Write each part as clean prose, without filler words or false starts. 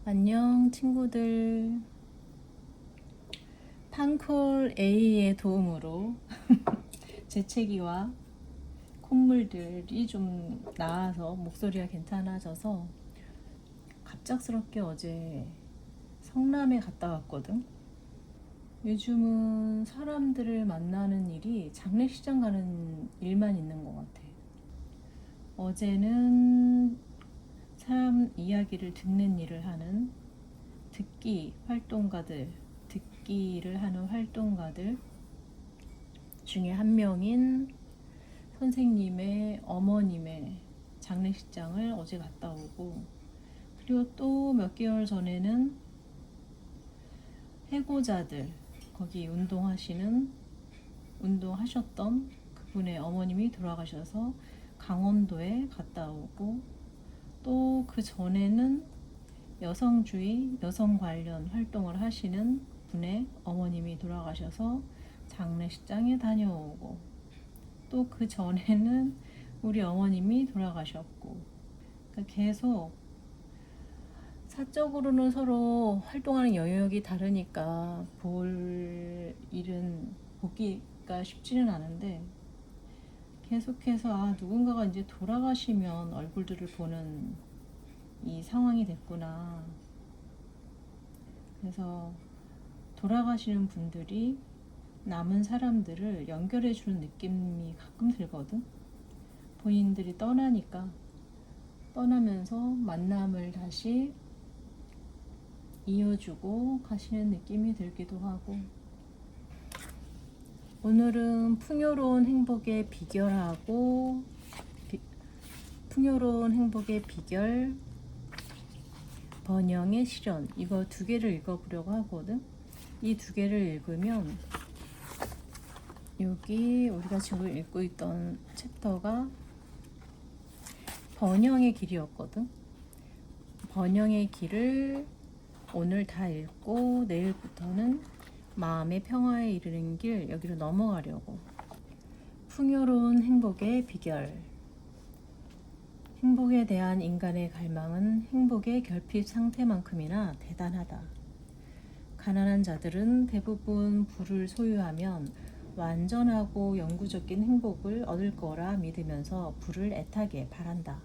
안녕 친구들. 판콜 A의 도움으로 재채기와 콧물들이 좀 나아서 목소리가 괜찮아져서 갑작스럽게 어제 성남에 갔다 왔거든. 요즘은 사람들을 만나는 일이 장례식장 가는 일만 있는 것 같아. 어제는 사람 이야기를 듣는 일을 하는 듣기를 하는 활동가들 중에 한 명인 선생님의 어머님의 장례식장을 어제 갔다 오고, 그리고 또 몇 개월 전에는 해고자들, 거기 운동하셨던 그분의 어머님이 돌아가셔서 강원도에 갔다 오고, 또 그 전에는 여성주의, 여성 관련 활동을 하시는 분의 어머님이 돌아가셔서 장례식장에 다녀오고, 또 그 전에는 우리 어머님이 돌아가셨고, 그러니까 계속 사적으로는 서로 활동하는 영역이 다르니까 보기가 쉽지는 않은데, 계속해서 누군가가 이제 돌아가시면 얼굴들을 보는 이 상황이 됐구나. 그래서 돌아가시는 분들이 남은 사람들을 연결해 주는 느낌이 가끔 들거든. 본인들이 떠나면서 만남을 다시 이어주고 가시는 느낌이 들기도 하고. 오늘은 풍요로운 행복의 비결, 번영의 실현, 이거 두 개를 읽어보려고 하거든. 이 두 개를 읽으면, 여기 우리가 지금 읽고 있던 챕터가 번영의 길이었거든. 번영의 길을 오늘 다 읽고 내일부터는 마음의 평화에 이르는 길, 여기로 넘어가려고. 풍요로운 행복의 비결. 행복에 대한 인간의 갈망은 행복의 결핍 상태만큼이나 대단하다. 가난한 자들은 대부분 부를 소유하면 완전하고 영구적인 행복을 얻을 거라 믿으면서 부를 애타게 바란다.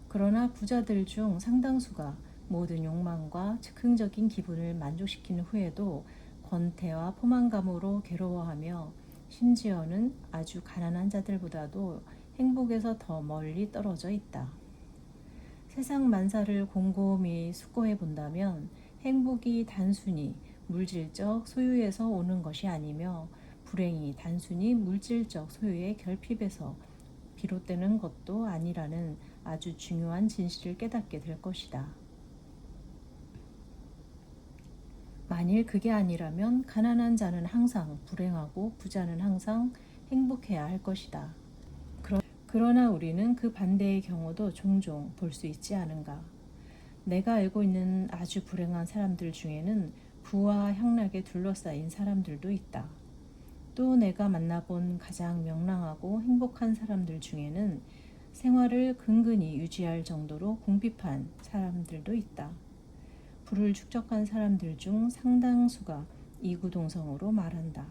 그러나 부자들 중 상당수가 모든 욕망과 즉흥적인 기분을 만족시킨 후에도 권태와 포만감으로 괴로워하며, 심지어는 아주 가난한 자들보다도 행복에서 더 멀리 떨어져 있다. 세상 만사를 곰곰이 숙고해 본다면 행복이 단순히 물질적 소유에서 오는 것이 아니며, 불행이 단순히 물질적 소유의 결핍에서 비롯되는 것도 아니라는 아주 중요한 진실을 깨닫게 될 것이다. 만일 그게 아니라면 가난한 자는 항상 불행하고 부자는 항상 행복해야 할 것이다. 그러나 우리는 그 반대의 경우도 종종 볼 수 있지 않은가? 내가 알고 있는 아주 불행한 사람들 중에는 부와 향락에 둘러싸인 사람들도 있다. 또 내가 만나본 가장 명랑하고 행복한 사람들 중에는 생활을 근근히 유지할 정도로 궁핍한 사람들도 있다. 부를 축적한 사람들 중 상당수가 이구동성으로 말한다.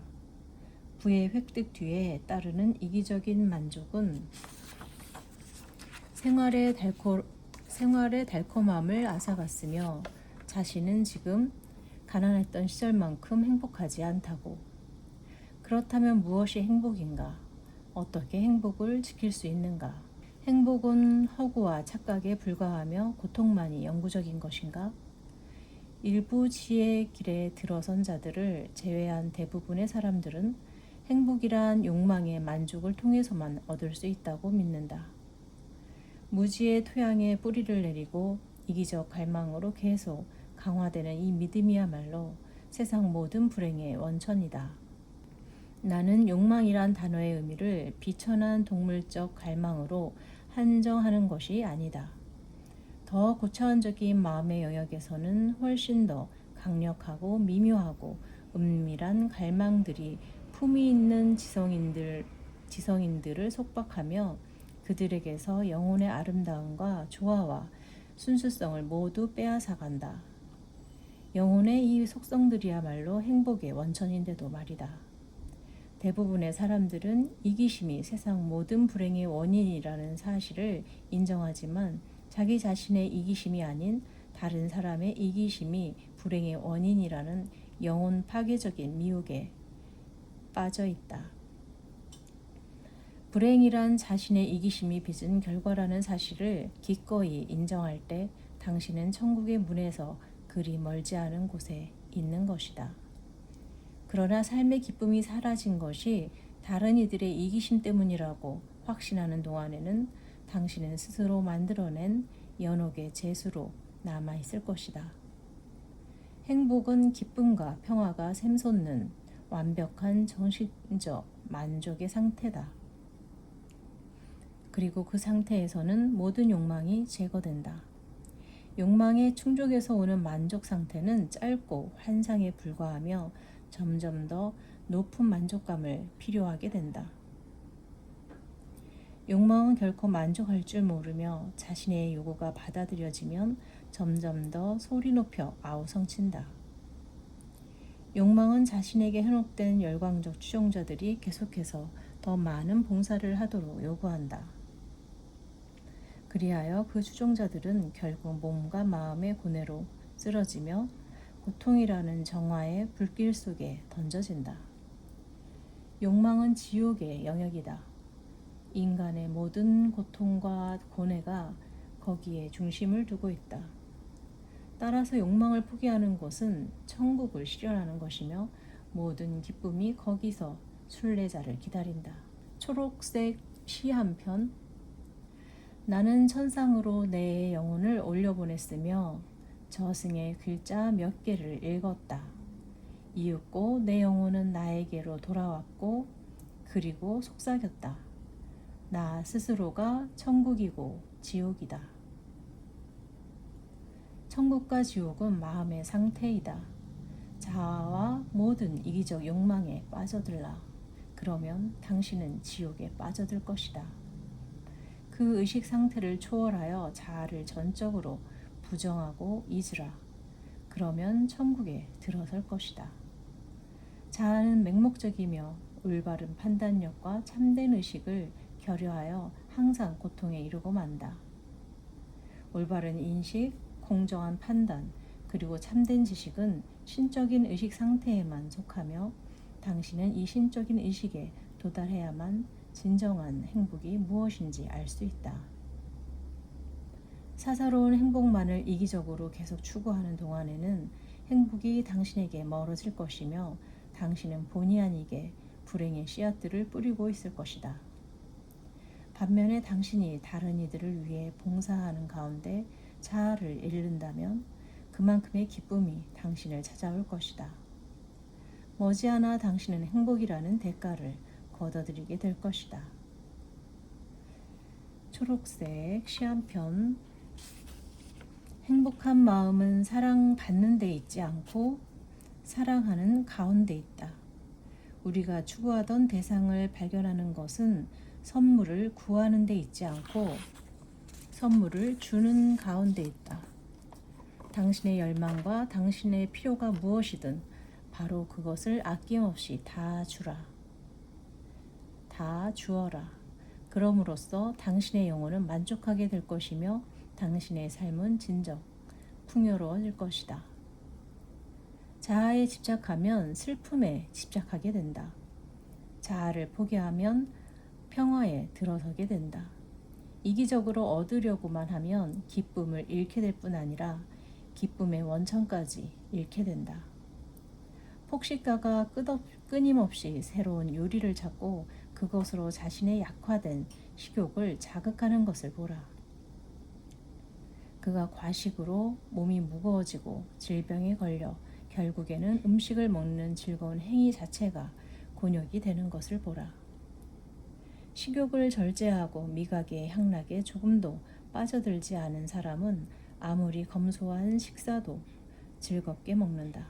부의 획득 뒤에 따르는 이기적인 만족은 생활의 달콤함을 앗아갔으며, 자신은 지금 가난했던 시절만큼 행복하지 않다고. 그렇다면 무엇이 행복인가? 어떻게 행복을 지킬 수 있는가? 행복은 허구와 착각에 불과하며 고통만이 영구적인 것인가? 일부 지혜의 길에 들어선 자들을 제외한 대부분의 사람들은 행복이란 욕망의 만족을 통해서만 얻을 수 있다고 믿는다. 무지의 토양에 뿌리를 내리고 이기적 갈망으로 계속 강화되는 이 믿음이야말로 세상 모든 불행의 원천이다. 나는 욕망이란 단어의 의미를 비천한 동물적 갈망으로 한정하는 것이 아니다. 더 고차원적인 마음의 영역에서는 훨씬 더 강력하고 미묘하고 은밀한 갈망들이 품위 있는 지성인들을 속박하며 그들에게서 영혼의 아름다움과 조화와 순수성을 모두 빼앗아간다. 영혼의 이 속성들이야말로 행복의 원천인데도 말이다. 대부분의 사람들은 이기심이 세상 모든 불행의 원인이라는 사실을 인정하지만 자기 자신의 이기심이 아닌 다른 사람의 이기심이 불행의 원인이라는 영혼 파괴적인 미혹에 빠져 있다. 불행이란 자신의 이기심이 빚은 결과라는 사실을 기꺼이 인정할 때 당신은 천국의 문에서 그리 멀지 않은 곳에 있는 것이다. 그러나 삶의 기쁨이 사라진 것이 다른 이들의 이기심 때문이라고 확신하는 동안에는 당신은 스스로 만들어낸 연옥의 재수로 남아있을 것이다. 행복은 기쁨과 평화가 샘솟는 완벽한 정신적 만족의 상태다. 그리고 그 상태에서는 모든 욕망이 제거된다. 욕망의 충족에서 오는 만족 상태는 짧고 환상에 불과하며 점점 더 높은 만족감을 필요하게 된다. 욕망은 결코 만족할 줄 모르며 자신의 요구가 받아들여지면 점점 더 소리 높여 아우성친다. 욕망은 자신에게 현혹된 열광적 추종자들이 계속해서 더 많은 봉사를 하도록 요구한다. 그리하여 그 추종자들은 결국 몸과 마음의 고뇌로 쓰러지며 고통이라는 정화의 불길 속에 던져진다. 욕망은 지옥의 영역이다. 인간의 모든 고통과 고뇌가 거기에 중심을 두고 있다. 따라서 욕망을 포기하는 것은 천국을 실현하는 것이며 모든 기쁨이 거기서 순례자를 기다린다. 초록색 시 한 편. 나는 천상으로 내 영혼을 올려보냈으며 저승의 글자 몇 개를 읽었다. 이윽고 내 영혼은 나에게로 돌아왔고 그리고 속삭였다. 나 스스로가 천국이고 지옥이다. 천국과 지옥은 마음의 상태이다. 자아와 모든 이기적 욕망에 빠져들라. 그러면 당신은 지옥에 빠져들 것이다. 그 의식 상태를 초월하여 자아를 전적으로 부정하고 잊으라. 그러면 천국에 들어설 것이다. 자아는 맹목적이며 올바른 판단력과 참된 의식을 결여하여 항상 고통에 이르고 만다. 올바른 인식, 공정한 판단, 그리고 참된 지식은 신적인 의식 상태에만 속하며 당신은 이 신적인 의식에 도달해야만 진정한 행복이 무엇인지 알 수 있다. 사사로운 행복만을 이기적으로 계속 추구하는 동안에는 행복이 당신에게 멀어질 것이며 당신은 본의 아니게 불행의 씨앗들을 뿌리고 있을 것이다. 반면에 당신이 다른 이들을 위해 봉사하는 가운데 자아를 잃는다면 그만큼의 기쁨이 당신을 찾아올 것이다. 머지않아 당신은 행복이라는 대가를 거둬들이게 될 것이다. 초록색 시 한 편. 행복한 마음은 사랑받는 데 있지 않고 사랑하는 가운데 있다. 우리가 추구하던 대상을 발견하는 것은 선물을 구하는 데 있지 않고 선물을 주는 가운데 있다. 당신의 열망과 당신의 필요가 무엇이든 바로 그것을 아낌없이 다 주라. 다 주어라. 그럼으로써 당신의 영혼은 만족하게 될 것이며 당신의 삶은 진정 풍요로워질 것이다. 자아에 집착하면 슬픔에 집착하게 된다. 자아를 포기하면 평화에 들어서게 된다. 이기적으로 얻으려고만 하면 기쁨을 잃게 될 뿐 아니라 기쁨의 원천까지 잃게 된다. 폭식가가 끊임없이 새로운 요리를 찾고 그것으로 자신의 약화된 식욕을 자극하는 것을 보라. 그가 과식으로 몸이 무거워지고 질병에 걸려 결국에는 음식을 먹는 즐거운 행위 자체가 곤욕이 되는 것을 보라. 식욕을 절제하고 미각의 향락에 조금도 빠져들지 않은 사람은 아무리 검소한 식사도 즐겁게 먹는다.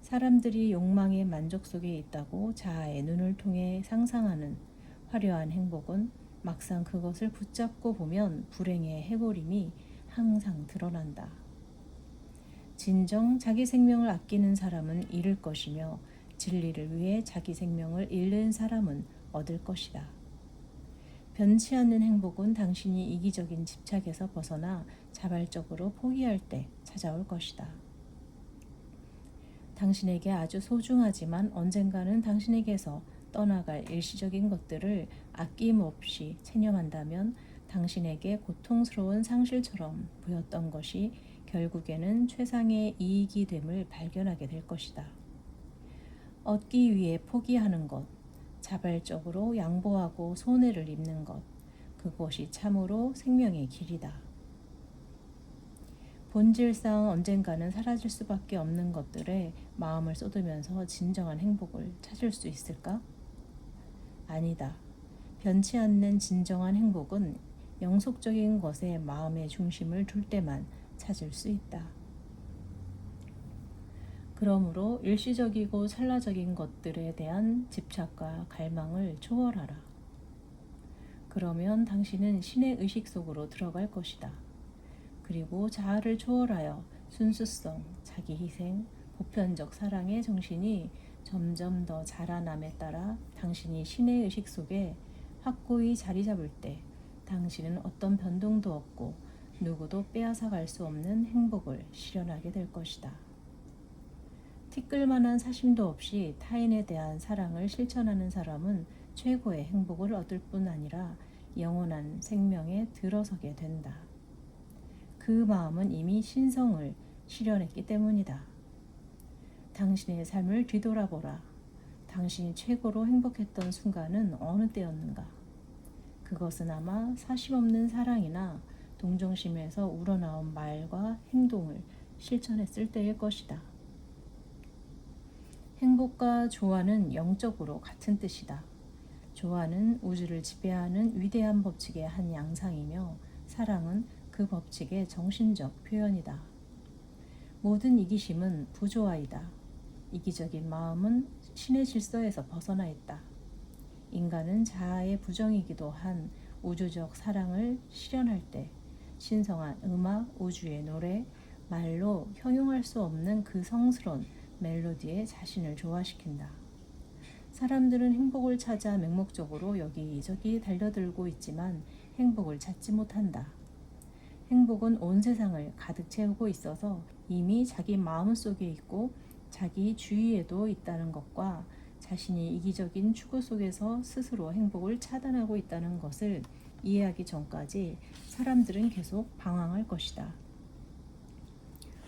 사람들이 욕망의 만족 속에 있다고 자아의 눈을 통해 상상하는 화려한 행복은 막상 그것을 붙잡고 보면 불행의 해골임이 항상 드러난다. 진정 자기 생명을 아끼는 사람은 잃을 것이며 진리를 위해 자기 생명을 잃는 사람은 얻을 것이다. 변치 않는 행복은 당신이 이기적인 집착에서 벗어나 자발적으로 포기할 때 찾아올 것이다. 당신에게 아주 소중하지만 언젠가는 당신에게서 떠나갈 일시적인 것들을 아낌없이 체념한다면 당신에게 고통스러운 상실처럼 보였던 것이 결국에는 최상의 이익이 됨을 발견하게 될 것이다. 얻기 위해 포기하는 것, 자발적으로 양보하고 손해를 입는 것, 그것이 참으로 생명의 길이다. 본질상 언젠가는 사라질 수밖에 없는 것들에 마음을 쏟으면서 진정한 행복을 찾을 수 있을까? 아니다. 변치 않는 진정한 행복은 영속적인 것에 마음의 중심을 둘 때만 찾을 수 있다. 그러므로 일시적이고 찰나적인 것들에 대한 집착과 갈망을 초월하라. 그러면 당신은 신의 의식 속으로 들어갈 것이다. 그리고 자아를 초월하여 순수성, 자기 희생, 보편적 사랑의 정신이 점점 더 자라남에 따라 당신이 신의 의식 속에 확고히 자리 잡을 때 당신은 어떤 변동도 없고 누구도 빼앗아 갈 수 없는 행복을 실현하게 될 것이다. 티끌만한 사심도 없이 타인에 대한 사랑을 실천하는 사람은 최고의 행복을 얻을 뿐 아니라 영원한 생명에 들어서게 된다. 그 마음은 이미 신성을 실현했기 때문이다. 당신의 삶을 뒤돌아보라. 당신이 최고로 행복했던 순간은 어느 때였는가? 그것은 아마 사심 없는 사랑이나 동정심에서 우러나온 말과 행동을 실천했을 때일 것이다. 행복과 조화는 영적으로 같은 뜻이다. 조화는 우주를 지배하는 위대한 법칙의 한 양상이며 사랑은 그 법칙의 정신적 표현이다. 모든 이기심은 부조화이다. 이기적인 마음은 신의 질서에서 벗어나 있다. 인간은 자아의 부정이기도 한 우주적 사랑을 실현할 때 신성한 음악, 우주의 노래, 말로 형용할 수 없는 그 성스러운 멜로디에 자신을 조화시킨다. 사람들은 행복을 찾아 맹목적으로 여기저기 달려들고 있지만 행복을 찾지 못한다. 행복은 온 세상을 가득 채우고 있어서 이미 자기 마음속에 있고 자기 주위에도 있다는 것과 자신이 이기적인 추구 속에서 스스로 행복을 차단하고 있다는 것을 이해하기 전까지 사람들은 계속 방황할 것이다.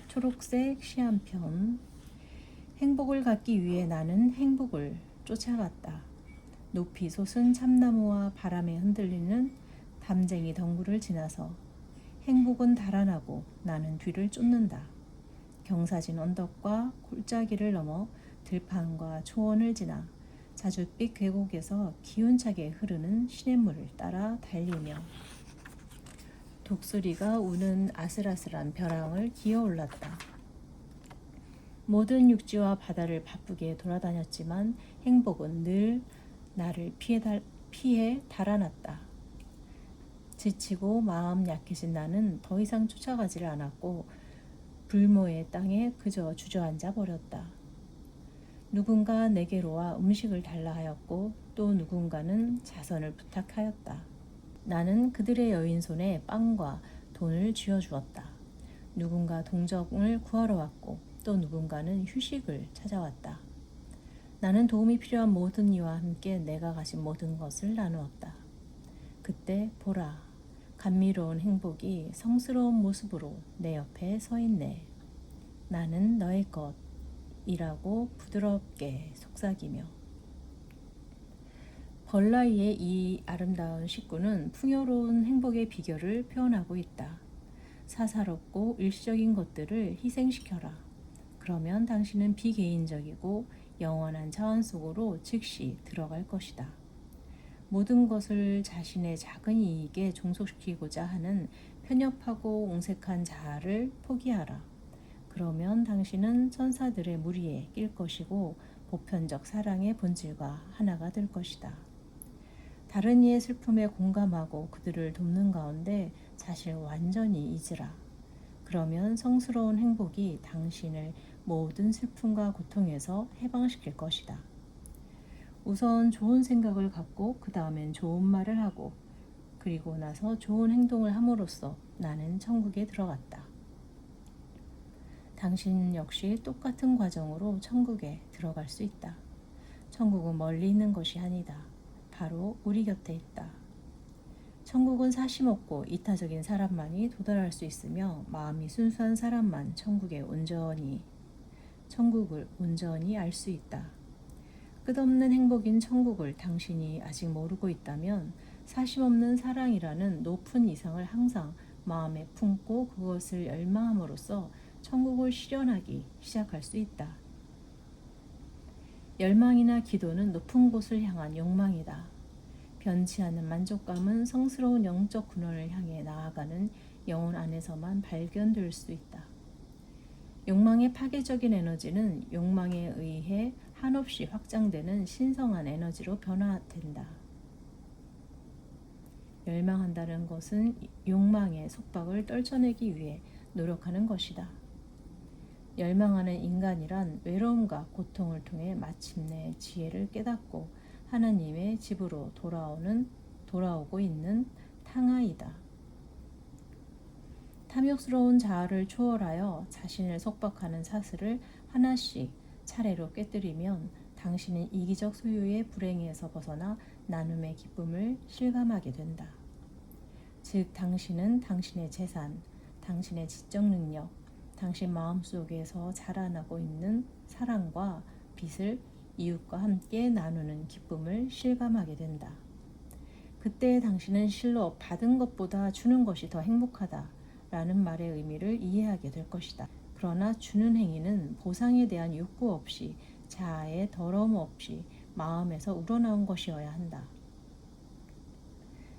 초록색 시 한 편. 행복을 갖기 위해 나는 행복을 쫓아갔다. 높이 솟은 참나무와 바람에 흔들리는 담쟁이 덩굴을 지나서 행복은 달아나고 나는 뒤를 쫓는다. 경사진 언덕과 골짜기를 넘어 들판과 초원을 지나 자줏빛 계곡에서 기운차게 흐르는 시냇물을 따라 달리며 독수리가 우는 아슬아슬한 벼랑을 기어올랐다. 모든 육지와 바다를 바쁘게 돌아다녔지만 행복은 늘 나를 피해 달아났다. 지치고 마음 약해진 나는 더 이상 쫓아가지를 않았고 불모의 땅에 그저 주저앉아 버렸다. 누군가 내게로 와 음식을 달라 하였고 또 누군가는 자선을 부탁하였다. 나는 그들의 여인 손에 빵과 돈을 쥐어주었다. 누군가 동정을 구하러 왔고 또 누군가는 휴식을 찾아왔다. 나는 도움이 필요한 모든 이와 함께 내가 가진 모든 것을 나누었다. 그때 보라, 감미로운 행복이 성스러운 모습으로 내 옆에 서 있네. 나는 너의 것이라고 부드럽게 속삭이며. 벌라이의 이 아름다운 식구는 풍요로운 행복의 비결을 표현하고 있다. 사사롭고 일시적인 것들을 희생시켜라. 그러면 당신은 비개인적이고 영원한 자원 속으로 즉시 들어갈 것이다. 모든 것을 자신의 작은 이익에 종속시키고자 하는 편협하고 옹색한 자아를 포기하라. 그러면 당신은 천사들의 무리에 낄 것이고 보편적 사랑의 본질과 하나가 될 것이다. 다른 이의 슬픔에 공감하고 그들을 돕는 가운데 자신을 완전히 잊으라. 그러면 성스러운 행복이 당신을 모든 슬픔과 고통에서 해방시킬 것이다. 우선 좋은 생각을 갖고 그 다음엔 좋은 말을 하고 그리고 나서 좋은 행동을 함으로써 나는 천국에 들어갔다. 당신 역시 똑같은 과정으로 천국에 들어갈 수 있다. 천국은 멀리 있는 것이 아니다. 바로 우리 곁에 있다. 천국은 사심 없고 이타적인 사람만이 도달할 수 있으며 마음이 순수한 사람만 천국을 온전히 알 수 있다. 끝없는 행복인 천국을 당신이 아직 모르고 있다면 사심 없는 사랑이라는 높은 이상을 항상 마음에 품고 그것을 열망함으로써 천국을 실현하기 시작할 수 있다. 열망이나 기도는 높은 곳을 향한 욕망이다. 변치 않는 만족감은 성스러운 영적 근원을 향해 나아가는 영혼 안에서만 발견될 수 있다. 욕망의 파괴적인 에너지는 욕망에 의해 한없이 확장되는 신성한 에너지로 변화된다. 열망한다는 것은 욕망의 속박을 떨쳐내기 위해 노력하는 것이다. 열망하는 인간이란 외로움과 고통을 통해 마침내 지혜를 깨닫고 하나님의 집으로 돌아오고 있는 탕아이다. 탐욕스러운 자아를 초월하여 자신을 속박하는 사슬을 하나씩 차례로 깨뜨리면 당신은 이기적 소유의 불행에서 벗어나 나눔의 기쁨을 실감하게 된다. 즉 당신은 당신의 재산, 당신의 지적 능력, 당신 마음속에서 자라나고 있는 사랑과 빛을 이웃과 함께 나누는 기쁨을 실감하게 된다. 그때 당신은 실로 받은 것보다 주는 것이 더 행복하다 라는 말의 의미를 이해하게 될 것이다. 그러나 주는 행위는 보상에 대한 욕구 없이 자아의 더러움 없이 마음에서 우러나온 것이어야 한다.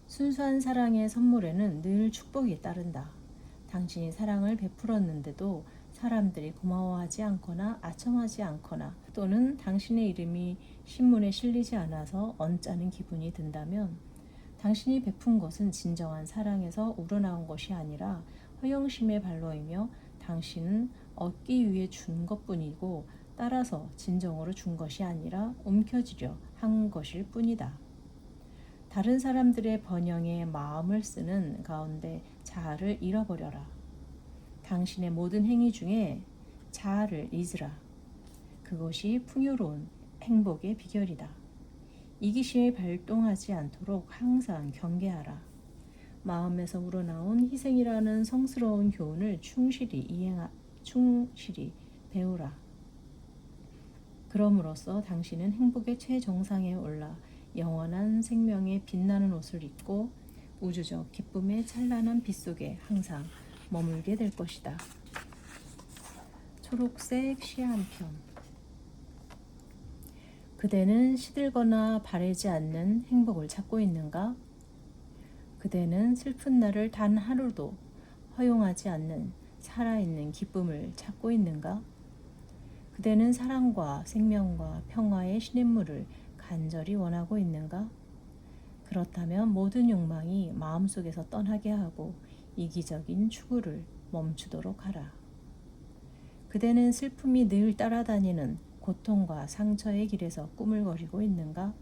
순수한 사랑의 선물에는 늘 축복이 따른다. 당신이 사랑을 베풀었는데도 사람들이 고마워하지 않거나 아첨하지 않거나 또는 당신의 이름이 신문에 실리지 않아서 언짢은 기분이 든다면 당신이 베푼 것은 진정한 사랑에서 우러나온 것이 아니라 허영심의 발로이며 당신은 얻기 위해 준 것뿐이고 따라서 진정으로 준 것이 아니라 움켜쥐려 한 것일 뿐이다. 다른 사람들의 번영에 마음을 쓰는 가운데 자아를 잃어버려라. 당신의 모든 행위 중에 자아를 잊으라. 그것이 풍요로운 행복의 비결이다. 이기심이 발동하지 않도록 항상 경계하라. 마음에서 우러나온 희생이라는 성스러운 교훈을 충실히 배우라. 그럼으로써 당신은 행복의 최정상에 올라 영원한 생명의 빛나는 옷을 입고 우주적 기쁨의 찬란한 빛 속에 항상 머물게 될 것이다. 초록색 시 한 편. 그대는 시들거나 바래지 않는 행복을 찾고 있는가? 그대는 슬픈 날을 단 하루도 허용하지 않는 살아있는 기쁨을 찾고 있는가? 그대는 사랑과 생명과 평화의 시냇물을 간절히 원하고 있는가? 그렇다면 모든 욕망이 마음속에서 떠나게 하고 이기적인 추구를 멈추도록 하라. 그대는 슬픔이 늘 따라다니는 고통과 상처의 길에서 꾸물거리고 있는가?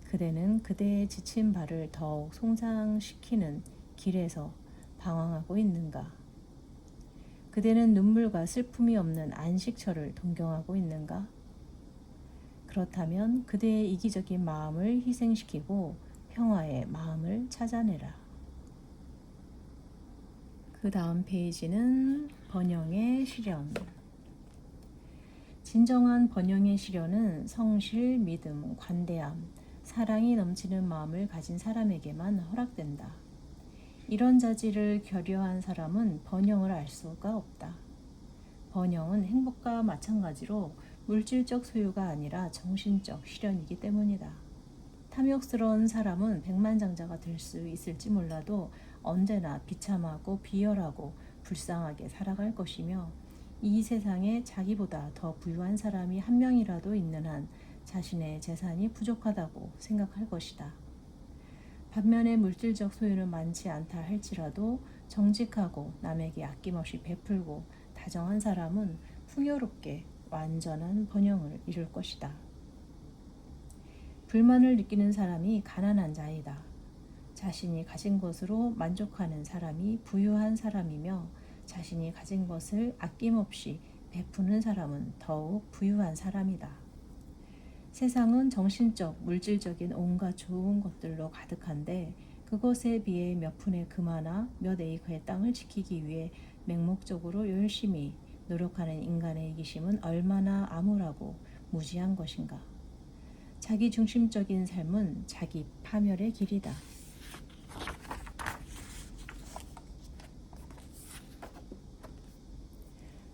그대는 그대의 지친 발을 더욱 송장시키는 길에서 방황하고 있는가? 그대는 눈물과 슬픔이 없는 안식처를 동경하고 있는가? 그렇다면 그대의 이기적인 마음을 희생시키고 평화의 마음을 찾아내라. 그 다음 페이지는 번영의 시련. 진정한 번영의 시련은 성실, 믿음, 관대함, 사랑이 넘치는 마음을 가진 사람에게만 허락된다. 이런 자질을 결여한 사람은 번영을 알 수가 없다. 번영은 행복과 마찬가지로 물질적 소유가 아니라 정신적 시련이기 때문이다. 탐욕스러운 사람은 백만장자가 될 수 있을지 몰라도 언제나 비참하고 비열하고 불쌍하게 살아갈 것이며 이 세상에 자기보다 더 부유한 사람이 한 명이라도 있는 한 자신의 재산이 부족하다고 생각할 것이다. 반면에 물질적 소유는 많지 않다 할지라도 정직하고 남에게 아낌없이 베풀고 다정한 사람은 풍요롭게 완전한 번영을 이룰 것이다. 불만을 느끼는 사람이 가난한 자이다. 자신이 가진 것으로 만족하는 사람이 부유한 사람이며 자신이 가진 것을 아낌없이 베푸는 사람은 더욱 부유한 사람이다. 세상은 정신적, 물질적인 온갖 좋은 것들로 가득한데 그것에 비해 몇 푼의 금하나 몇 에이커의 땅을 지키기 위해 맹목적으로 열심히 노력하는 인간의 이기심은 얼마나 암울하고 무지한 것인가. 자기 중심적인 삶은 자기 파멸의 길이다.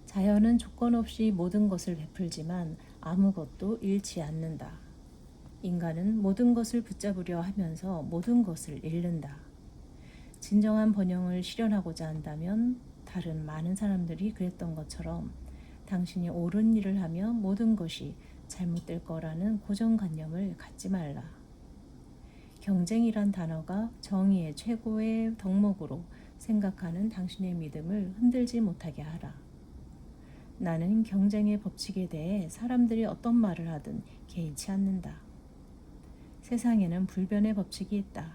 자연은 조건 없이 모든 것을 베풀지만 아무것도 잃지 않는다. 인간은 모든 것을 붙잡으려 하면서 모든 것을 잃는다. 진정한 번영을 실현하고자 한다면 다른 많은 사람들이 그랬던 것처럼 당신이 옳은 일을 하면 모든 것이 잘못될 거라는 고정관념을 갖지 말라. 경쟁이란 단어가 정의의 최고의 덕목으로 생각하는 당신의 믿음을 흔들지 못하게 하라. 나는 경쟁의 법칙에 대해 사람들이 어떤 말을 하든 개의치 않는다. 세상에는 불변의 법칙이 있다.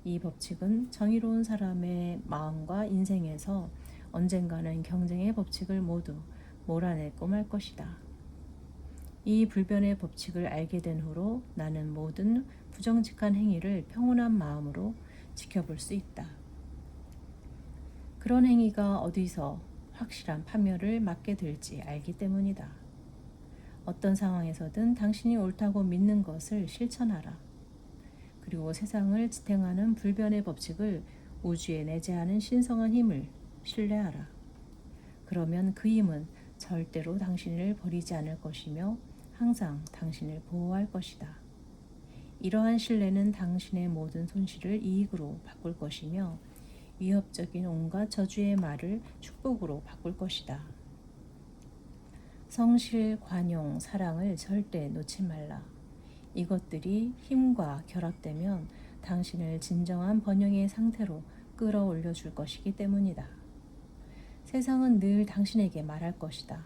이 법칙은 정의로운 사람의 마음과 인생에서 언젠가는 경쟁의 법칙을 모두 몰아내고 말 것이다. 이 불변의 법칙을 알게 된 후로 나는 모든 부정직한 행위를 평온한 마음으로 지켜볼 수 있다. 그런 행위가 어디서 확실한 파멸을 맞게 될지 알기 때문이다. 어떤 상황에서든 당신이 옳다고 믿는 것을 실천하라. 그리고 세상을 지탱하는 불변의 법칙을 우주에 내재하는 신성한 힘을 신뢰하라. 그러면 그 힘은 절대로 당신을 버리지 않을 것이며 항상 당신을 보호할 것이다. 이러한 신뢰는 당신의 모든 손실을 이익으로 바꿀 것이며 위협적인 온갖 저주의 말을 축복으로 바꿀 것이다. 성실, 관용, 사랑을 절대 놓지 말라. 이것들이 힘과 결합되면 당신을 진정한 번영의 상태로 끌어올려 줄 것이기 때문이다. 세상은 늘 당신에게 말할 것이다.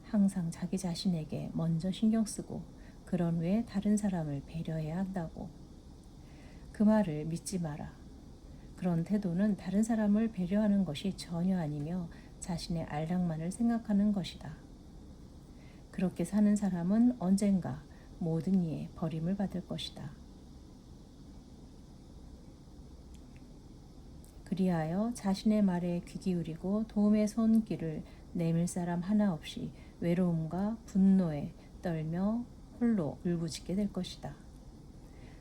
항상 자기 자신에게 먼저 신경 쓰고 그런 후에 다른 사람을 배려해야 한다고. 그 말을 믿지 마라. 그런 태도는 다른 사람을 배려하는 것이 전혀 아니며 자신의 안락만을 생각하는 것이다. 그렇게 사는 사람은 언젠가 모든 이에 버림을 받을 것이다. 그리하여 자신의 말에 귀 기울이고 도움의 손길을 내밀 사람 하나 없이 외로움과 분노에 떨며 홀로 울부짖게 될 것이다.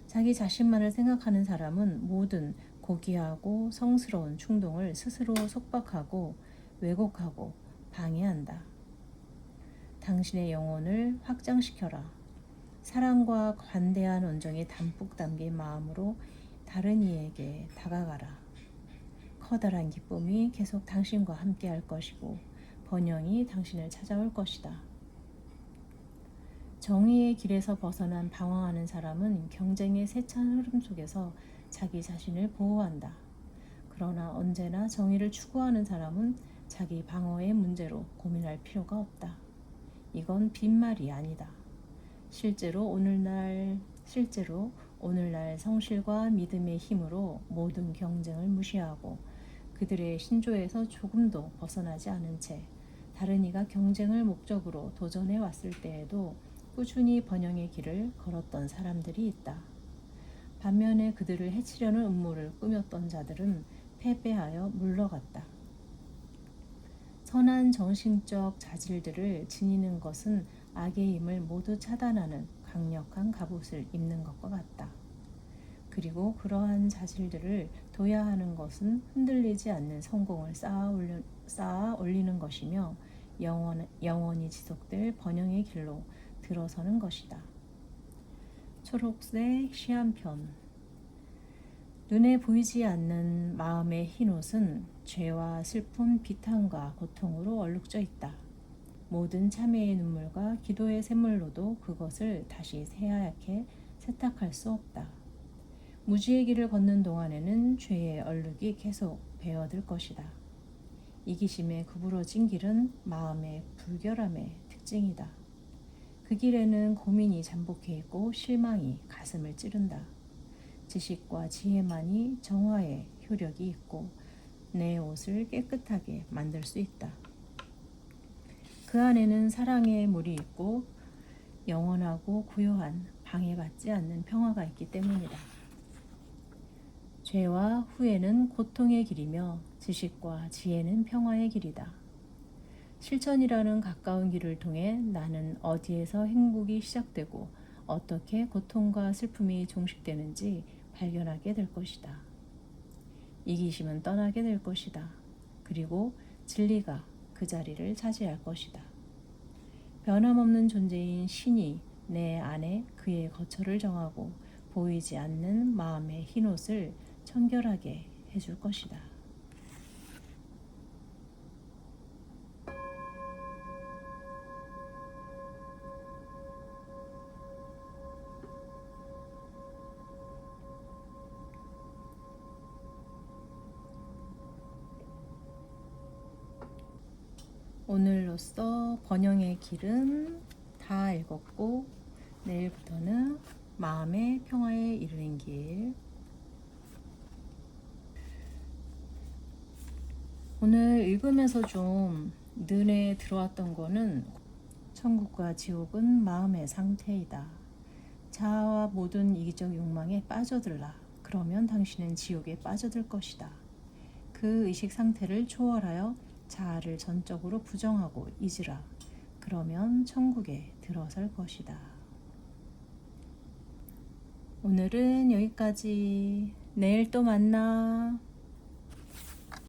자기 자신만을 생각하는 사람은 모든 고귀하고 성스러운 충동을 스스로 속박하고 왜곡하고 방해한다. 당신의 영혼을 확장시켜라. 사랑과 관대한 온정이 담뿍 담긴 마음으로 다른 이에게 다가가라. 커다란 기쁨이 계속 당신과 함께 할 것이고 번영이 당신을 찾아올 것이다. 정의의 길에서 벗어난 방황하는 사람은 경쟁의 세찬 흐름 속에서 자기 자신을 보호한다. 그러나 언제나 정의를 추구하는 사람은 자기 방어의 문제로 고민할 필요가 없다. 이건 빈말이 아니다. 실제로 오늘날 성실과 믿음의 힘으로 모든 경쟁을 무시하고 그들의 신조에서 조금도 벗어나지 않은 채 다른 이가 경쟁을 목적으로 도전해 왔을 때에도 꾸준히 번영의 길을 걸었던 사람들이 있다. 반면에 그들을 해치려는 음모를 꾸몄던 자들은 패배하여 물러갔다. 선한 정신적 자질들을 지니는 것은 악의 힘을 모두 차단하는 강력한 갑옷을 입는 것과 같다. 그리고 그러한 자질들을 둬야 하는 것은 흔들리지 않는 성공을 쌓아 올리는 것이며 영원히 지속될 번영의 길로 들어서는 것이다. 초록색 시 한 편. 눈에 보이지 않는 마음의 흰옷은 죄와 슬픔, 비탄과 고통으로 얼룩져 있다. 모든 참회의 눈물과 기도의 샘물로도 그것을 다시 새하얗게 세탁할 수 없다. 무지의 길을 걷는 동안에는 죄의 얼룩이 계속 베어들 것이다. 이기심에 구부러진 길은 마음의 불결함의 특징이다. 그 길에는 고민이 잠복해 있고 실망이 가슴을 찌른다. 지식과 지혜만이 정화의 효력이 있고 내 옷을 깨끗하게 만들 수 있다. 그 안에는 사랑의 물이 있고 영원하고 고요한 방해받지 않는 평화가 있기 때문이다. 죄와 후회는 고통의 길이며 지식과 지혜는 평화의 길이다. 실천이라는 가까운 길을 통해 나는 어디에서 행복이 시작되고 어떻게 고통과 슬픔이 종식되는지 발견하게 될 것이다. 이기심은 떠나게 될 것이다. 그리고 진리가 그 자리를 차지할 것이다. 변함없는 존재인 신이 내 안에 그의 거처를 정하고 보이지 않는 마음의 흰옷을 청결하게 해줄 것이다. 오늘로써 번영의 길은 다 읽었고 내일부터는 마음의 평화에 이르는 길. 오늘 읽으면서 좀 눈에 들어왔던 거는 천국과 지옥은 마음의 상태이다. 자아와 모든 이기적 욕망에 빠져들라. 그러면 당신은 지옥에 빠져들 것이다. 그 의식 상태를 초월하여 자아를 전적으로 부정하고 잊으라. 그러면 천국에 들어설 것이다. 오늘은 여기까지. 내일 또 만나.